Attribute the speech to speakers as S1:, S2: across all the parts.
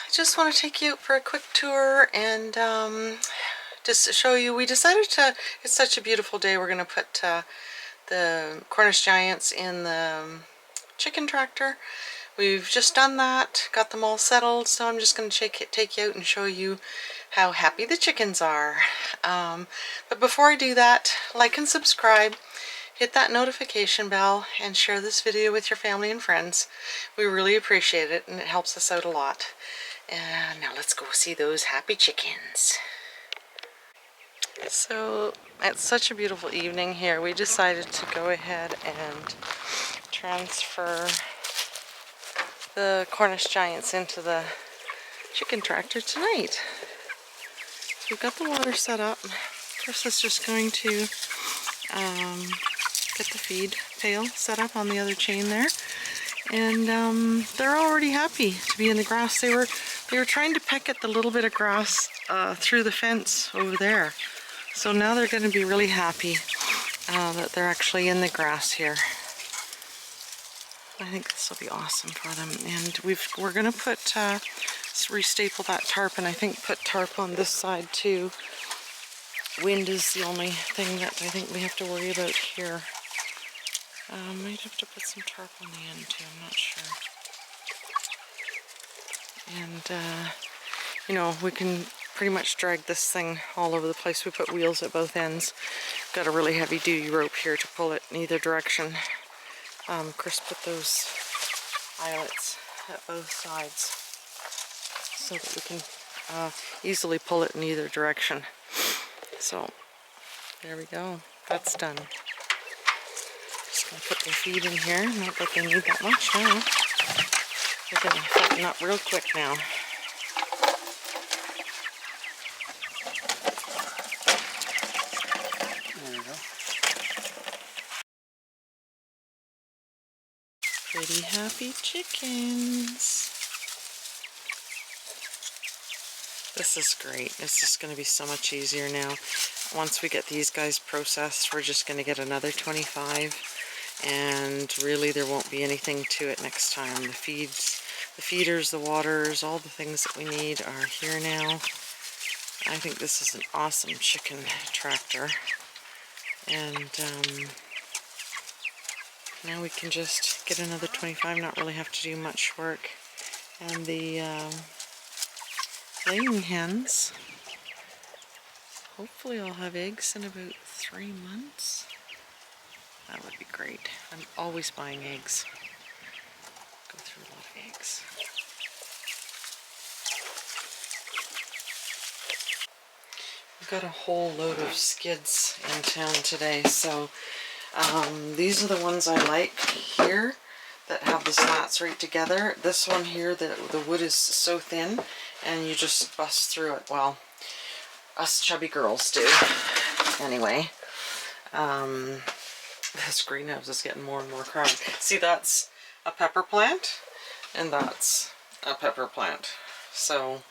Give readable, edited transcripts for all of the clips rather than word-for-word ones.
S1: I just want to take you out for a quick tour and just show you. We decided to, it's such a beautiful day, we're going to put the Cornish Giants in the chicken tractor. We've just done that, got them all settled, so I'm just going to take you out and show you how happy the chickens are. But before I do that, like and subscribe, hit that notification bell, and share this video with your family and friends. We really appreciate it, and it helps us out a lot. And now let's go see those happy chickens. So it's such a beautiful evening here. We decided to go ahead and transfer the Cornish Giants into the chicken tractor tonight. So we've got the water set up. Chris is just going to get the feed pail set up on the other chain there. And they're already happy to be in the grass. They were trying to peck at the little bit of grass through the fence over there. So now they're going to be really happy that they're actually in the grass here. I think this will be awesome for them. And we're going to put restaple that tarp, and I think put tarp on this side too. Wind is the only thing that I think we have to worry about here. Might have to put some tarp on the end too, I'm not sure. And, you know, we can pretty much drag this thing all over the place. We put wheels at both ends. Got a really heavy duty rope here to pull it in either direction. Chris put those eyelets at both sides so that we can easily pull it in either direction. So, there we go. That's done. Just gonna put the feed in here. Not that they need that much now. They're gonna fatten up real quick now. There we go. Pretty happy chickens. This is great. It's just going to be so much easier now. Once we get these guys processed, we're just going to get another 25. And really there won't be anything to it next time. The feeders, the waters, all the things that we need are here now. I think this is an awesome chicken tractor. And now we can just get another 25, not really have to do much work. And the laying hens, hopefully I'll have eggs in about 3 months. That would be great. I'm always buying eggs. Go through a lot of eggs. We've got a whole load of skids in town today, so these are the ones I like here that have the slats right together. This one here, the wood is so thin and you just bust through it. Well, us chubby girls do. Anyway, this greenhouse is getting more and more crowded. See, that's a pepper plant and that's a pepper plant. So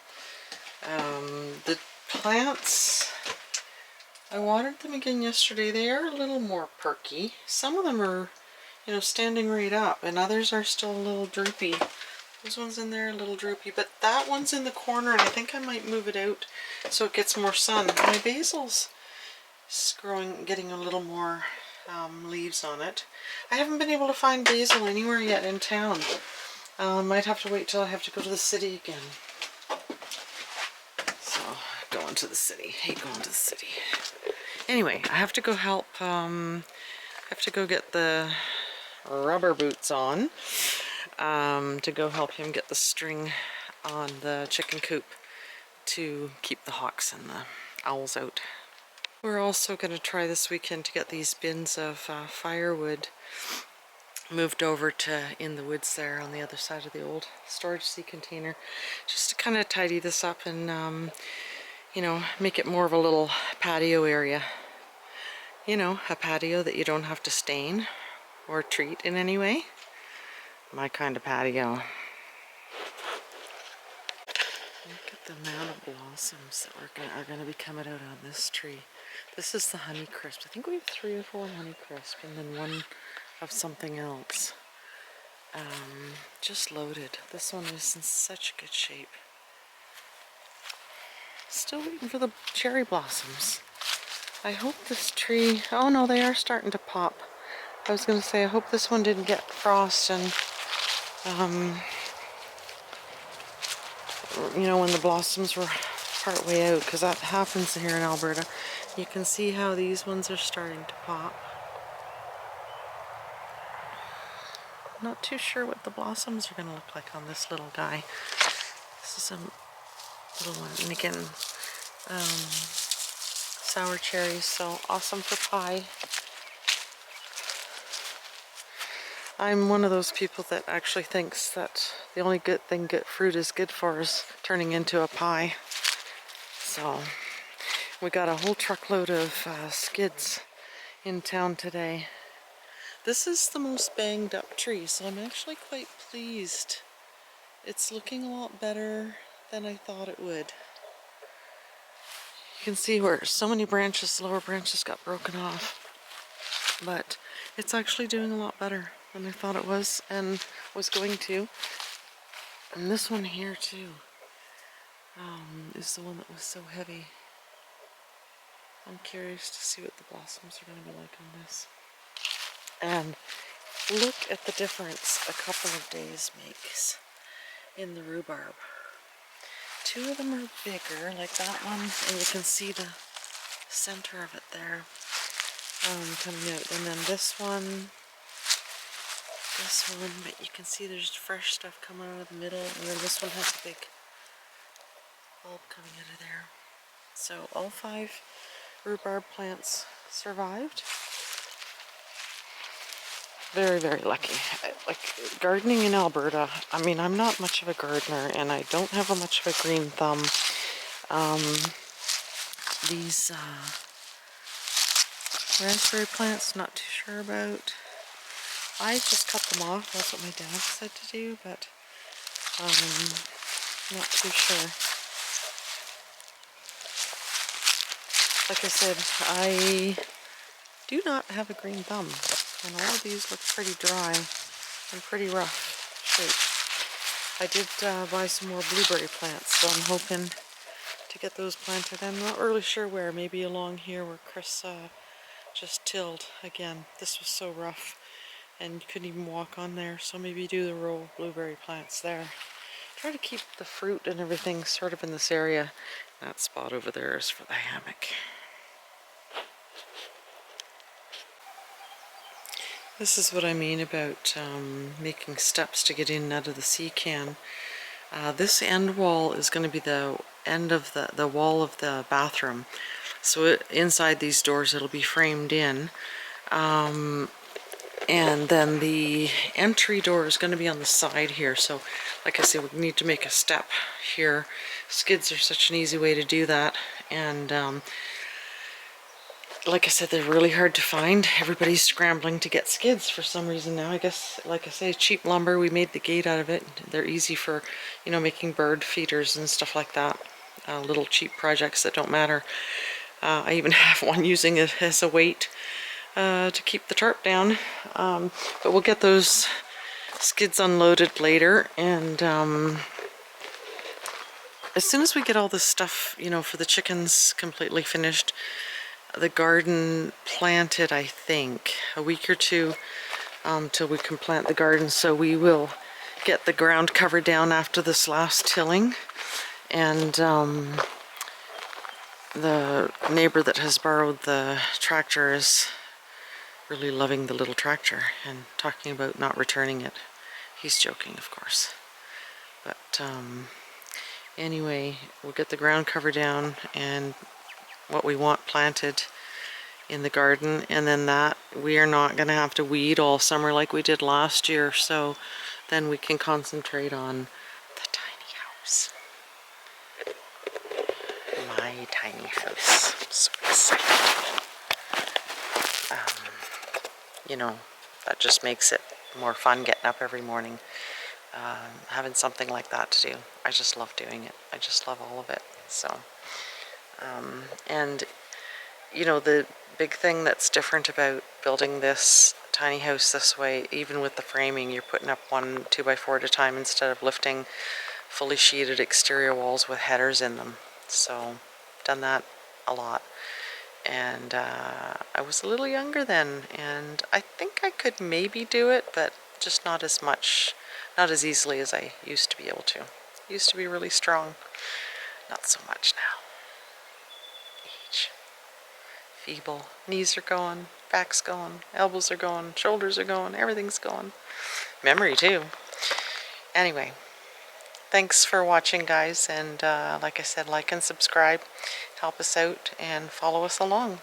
S1: the plants, I watered them again yesterday. They are a little more perky. Some of them are, you know, standing right up, and others are still a little droopy. Those ones in there are a little droopy, but that one's in the corner, and I think I might move it out so it gets more sun. My basil's getting a little more leaves on it. I haven't been able to find basil anywhere yet in town. Might have to wait till I have to go to the city again. So, going to the city. Hate going to the city. Anyway, I have to go help, I have to go get the rubber boots on to go help him get the string on the chicken coop to keep the hawks and the owls out. We're also going to try this weekend to get these bins of firewood moved over to in the woods there on the other side of the old storage sea container, just to kind of tidy this up and you know, make it more of a little patio area. You know, a patio that you don't have to stain or treat in any way. My kind of patio. Look at the amount of blossoms that are going to be coming out on this tree. This is the honey crisp. I think we have 3 or 4 honey crisp and then one of something else. Just loaded. This one is in such good shape. Still waiting for the cherry blossoms. I hope this tree, oh no, they are starting to pop. I was gonna say, I hope this one didn't get frost and, you know, when the blossoms were part way out, because that happens here in Alberta. You can see how these ones are starting to pop. I'm not too sure what the blossoms are gonna look like on this little guy. This is a little one, and again, sour cherries, so awesome for pie. I'm one of those people that actually thinks that the only good thing fruit is good for is turning into a pie. So we got a whole truckload of skids in town today. This is the most banged up tree, so I'm actually quite pleased. It's looking a lot better than I thought it would. You can see where so many branches, lower branches got broken off, but it's actually doing a lot better than I thought it was and was going to. And this one here too is the one that was so heavy. I'm curious to see what the blossoms are going to be like on this. And look at the difference a couple of days makes in the rhubarb. Two of them are bigger, like that one, and you can see the center of it there coming out. And then this one, but you can see there's fresh stuff coming out of the middle, and then this one has a big bulb coming out of there. So all 5 rhubarb plants survived. Very, very lucky. Like gardening in Alberta, I mean, I'm not much of a gardener and I don't have much of a green thumb. These raspberry plants, not too sure about. I just cut them off, that's what my dad said to do, but not too sure. Like I said, I do not have a green thumb, and all of these look pretty dry and pretty rough shape. I did buy some more blueberry plants, so I'm hoping to get those planted. I'm not really sure where, maybe along here where Chris just tilled. Again, this was so rough and you couldn't even walk on there, so maybe do the row of blueberry plants there. Try to keep the fruit and everything sort of in this area. That spot over there is for the hammock. This is what I mean about making steps to get in and out of the sea can. This end wall is going to be the end of the wall of the bathroom. So inside these doors it'll be framed in. And then the entry door is going to be on the side here. So like I said, we need to make a step here. Skids are such an easy way to do that. And like I said, they're really hard to find. Everybody's scrambling to get skids for some reason now. I guess, like I say, cheap lumber. We made the gate out of it. They're easy for, you know, making bird feeders and stuff like that. Little cheap projects that don't matter. I even have one using it as a weight to keep the tarp down. But we'll get those skids unloaded later. And as soon as we get all this stuff, you know, for the chickens completely finished, the garden planted, I think, a week or two till we can plant the garden. So we will get the ground cover down after this last tilling. And the neighbor that has borrowed the tractor is really loving the little tractor and talking about not returning it. He's joking, of course. But anyway, we'll get the ground cover down and what we want planted in the garden, and then that we are not going to have to weed all summer like we did last year, so then we can concentrate on the tiny house. My tiny house. I'm so excited. You know, that just makes it more fun getting up every morning, having something like that to do. I just love doing it. I just love all of it. So and you know, the big thing that's different about building this tiny house this way, even with the framing, you're putting up 1 2x4 at a time instead of lifting fully sheeted exterior walls with headers in them. So done that a lot. And I was a little younger then, and I think I could maybe do it, but just not as much, not as easily as I used to be able to. Used to be really strong, not so much now. Age. Feeble. Knees are going, back's going, elbows are going, shoulders are going, everything's going. Memory too. Anyway, thanks for watching, guys, and like I said, like and subscribe, help us out, and follow us along.